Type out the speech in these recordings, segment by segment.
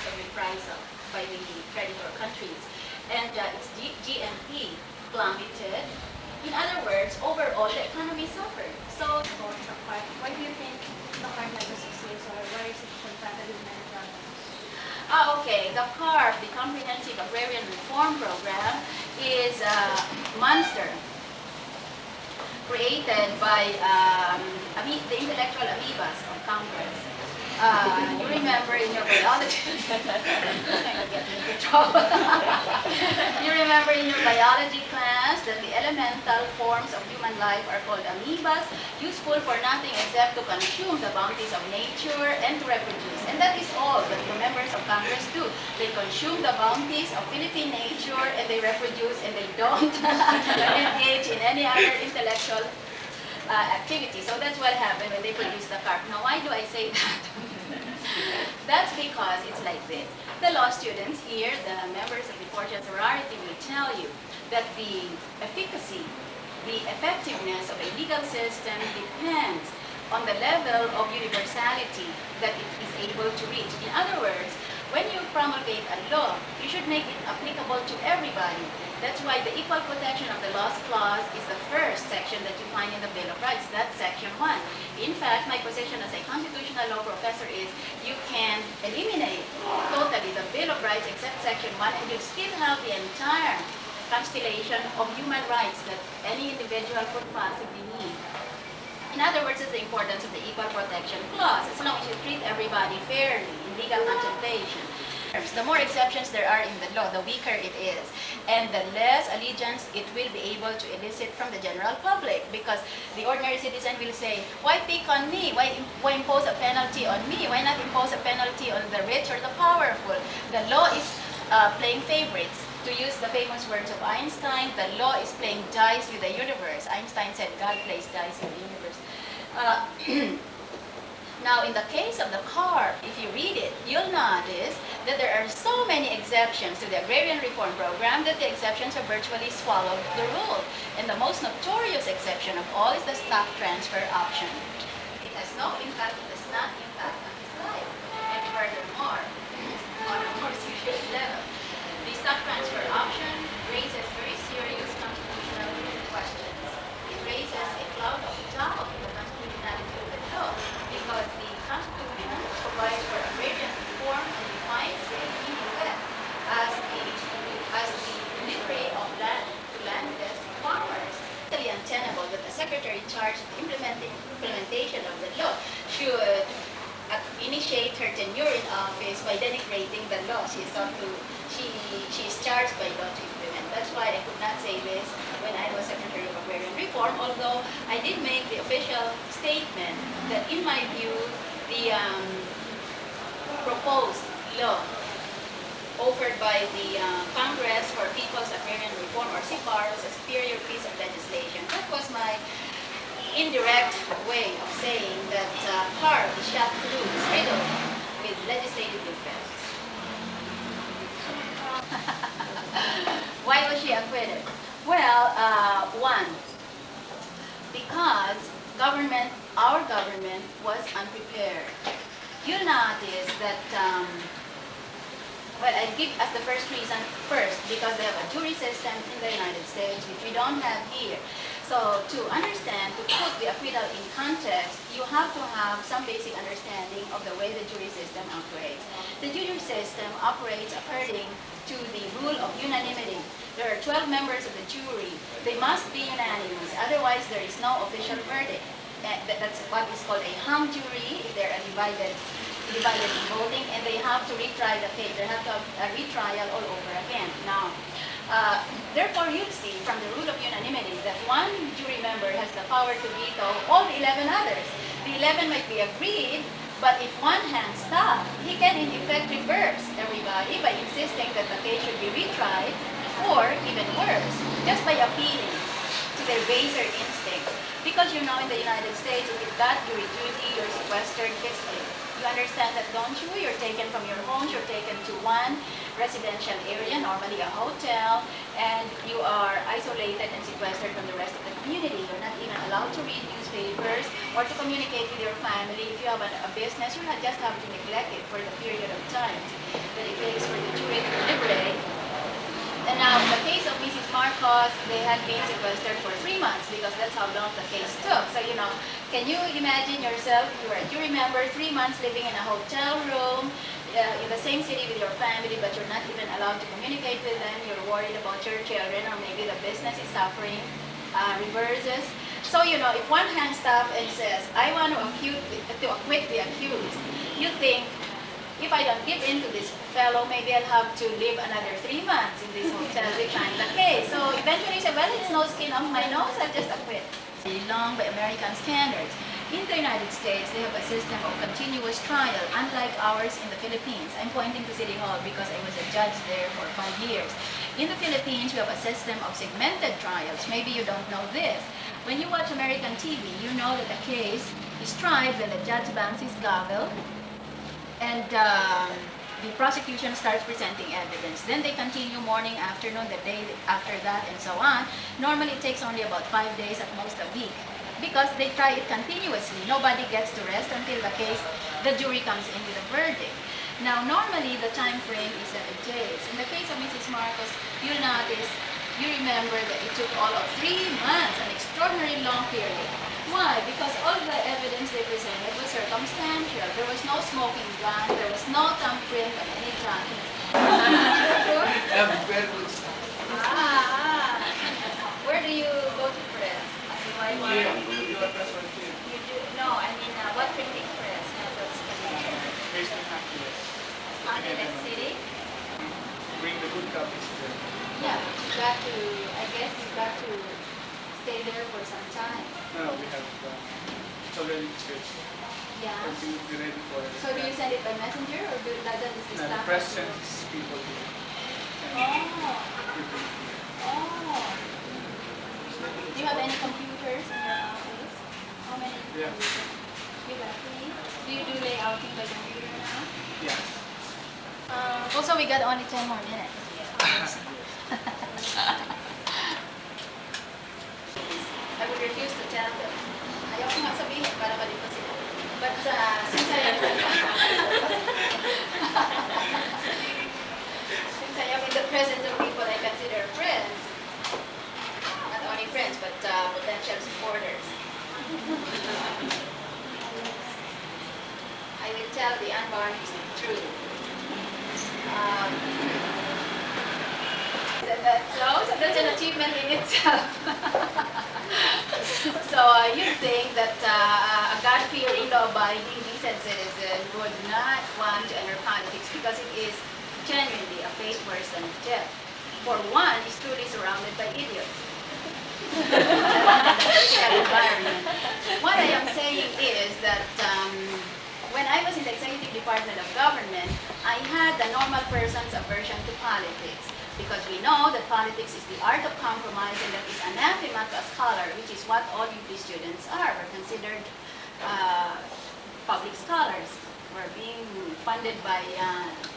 of reprisal by the creditor countries. And its GNP plummeted. In other words, overall, the economy suffered. So, Why do you think the CARP never succeeds, or why is it confronted with many problems? Okay, the CARP, the Comprehensive Agrarian Reform Program, is a monster created by the intellectual amoebas of Congress. You remember in your biology, you remember in your biology class that the elemental forms of human life are called amoebas, useful for nothing except to consume the bounties of nature and to reproduce. And that is all that the members of Congress do. They consume the bounties of Philippine nature and they reproduce, and they don't engage in any other intellectual activity. So that's what happened when they produced the CARP. Now, why do I say that? That's because it's like this. The law students here, the members of the Portia Sorority, will tell you that the efficacy, the effectiveness of a legal system depends on the level of universality that it is able to reach. In other words, when you promulgate a law, you should make it applicable to everybody. That's why the Equal Protection of the Laws Clause is the first section that you find in the Bill of Rights. That's Section 1. In fact, my position as a constitutional law professor is you can eliminate totally the Bill of Rights except Section 1, and you still have the entire constellation of human rights that any individual could possibly need. In other words, it's the importance of the Equal Protection Clause. As long as you treat everybody fairly in legal contemplation. The more exceptions there are in the law, the weaker it is. And the less allegiance it will be able to elicit from the general public. Because the ordinary citizen will say, why pick on me? Why impose a penalty on me? Why not impose a penalty on the rich or the powerful? The law is playing favorites. To use the famous words of Einstein, the law is playing dice with the universe. Einstein said God plays dice with the universe. Now, in the case of the CARP, if you read it, you'll notice that there are so many exceptions to the Agrarian Reform Program that the exceptions have virtually swallowed the rule. And the most notorious exception of all is the stock transfer option. It has no impact, it does not impact on his life. And furthermore, on a more serious level, the stock transfer option raises very serious constitutional questions. It raises a cloud of doubt in the constitutionality of the law, because the Constitution provides for agrarian reform and defines the EUF as the delivery of land to landless farmers. It's really untenable that the secretary charged with implementation of the law should initiate her tenure in office by denigrating the law. She is charged by law to implement. That's why I could not say this when I was Secretary of Agrarian Reform, although I did make the official statement that in my view, the proposed law offered by the Congress for People's Agrarian Reform, or CIPAR, was a superior piece of legislation. That was my indirect way of saying that CARP is shot through, is riddled with legislative defects. Why was she acquitted? Well, one, because our government was unprepared. You'll notice that, well, I give as the first reason first, because they have a jury system in the United States, which we don't have here. So to understand, to put the acquittal in context, you have to have some basic understanding of the way the jury system operates. The jury system operates according to the rule of unanimity. There are 12 members of the jury. They must be unanimous, otherwise there is no official verdict. That's what is called a hung jury if they're divided in voting, and they have to retry the case. They have to have a retrial all over again. Now, therefore, you see from the rule of unanimity that one jury member has the power to veto all the 11 others. The 11 might be agreed, but if one hand stops, he can in effect reverse everybody by insisting that the case should be retried, or even worse, just by appealing to their baser instincts. Because you know, in the United States, if you've got jury duty, you're sequestered physically. You understand that, don't you? You're taken from your homes, you're taken to one residential area, normally a hotel, and you are isolated and sequestered from the rest of the community. You're not even allowed to read newspapers or to communicate with your family. If you have a business, you just have to neglect it for the period of time that it takes for the jury to deliberate. And now, in the case of Mrs. Marcos, they had been sequestered for 3 months because that's how long the case took. So, can you imagine yourself, you remember 3 months living in a hotel room, in the same city with your family, but you're not even allowed to communicate with them. You're worried about your children, or maybe the business is suffering reverses. So, if one hands up and says, I want to acquit the accused, you think, if I don't give in to this fellow, maybe I'll have to live another 3 months in this hotel decline the case. So eventually you say, well, it's no skin off my nose, I'll just acquit. Long by American standards. In the United States, they have a system of continuous trial, unlike ours in the Philippines. I'm pointing to City Hall because I was a judge there for 5 years. In the Philippines, we have a system of segmented trials. Maybe you don't know this. When you watch American TV, you know that a case is tried when the judge bangs his gavel, and the prosecution starts presenting evidence. Then they continue morning, afternoon, the day after that, and so on. Normally it takes only about 5 days, at most a week, because they try it continuously. Nobody gets to rest until the jury comes in with a verdict. Now, normally the time frame is 7 days. In the case of Mrs. Marcos, you remember that it took all of 3 months, an extraordinarily long period. Why? Because all the evidence they presented was circumstantial. There was no smoking gun, there was no thumbprint of any gun. Where do you go to press? You do? No, I mean, what printing press? Angeles City? Bring the good copies there. Yeah, I guess you've got to stay there for some time. No, we have, it's already staged. Yeah. Everything will be ready for it. So do you send it by messenger, or does the No, staff? the press sends people here. And people here. Oh. Do you have any computers in your office? How many Yeah. computers? You got 3? Do you do layouting by computer now? Yeah. Also, we got only 10 more minutes. I would refuse to tell them. Ayaw ko nga sabihin para malito sila. But since I am in the presence of people I consider friends, not only friends, but potential supporters, I will tell the unvarnished truth. So that's an achievement in itself. So you'd think that a God-fearing, law-abiding, decent citizen would not want to enter politics because it is genuinely a fate worse than death. For one, he's truly surrounded by idiots. What I am saying is that when I was in the executive department of government, I had the normal person's aversion to politics, because we know that politics is the art of compromise, and that is anathema to a scholar, which is what all UP students are. We're considered public scholars. We're being funded by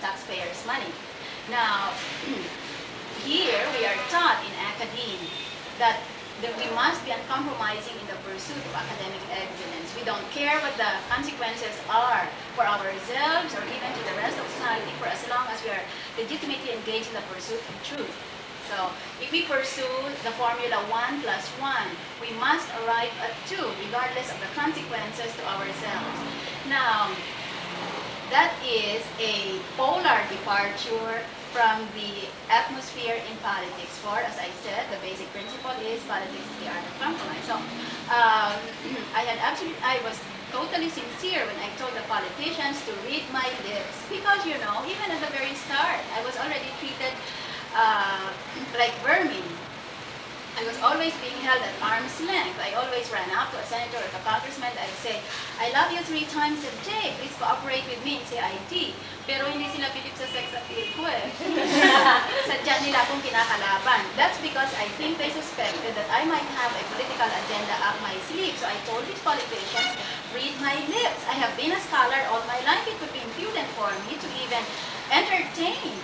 taxpayers' money. Now, here we are taught in academia that we must be uncompromising in the pursuit of academic excellence. We don't care what the consequences are for ourselves or even to the rest of society, for as long as we are legitimately engaged in the pursuit of truth. So if we pursue the formula 1 + 1, we must arrive at 2, regardless of the consequences to ourselves. Now, that is a polar departure from the atmosphere in politics. For, as I said, the basic principle is politics is the art of compromise. So I was totally sincere when I told the politicians to read my lips, because even at the very start, I was already treated like vermin. I was always being held at arm's length. I always ran up to a senator or a congressman. I'd say, I love you 3 times a day. Please cooperate with me and say ID. Pero hindi sila bilib sa sex appeal ko eh. Sadya nila akong kinakalaban. That's because I think they suspected that I might have a political agenda up my sleeve. So I told these politicians, read my lips. I have been a scholar all my life. It would be impudent for me to even entertain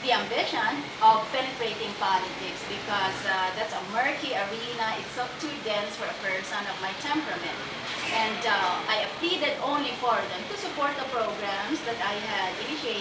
the ambition of penetrating politics because that's a murky arena. It's so too dense for a person of my temperament. And I pleaded only for them to support the programs that I had initiated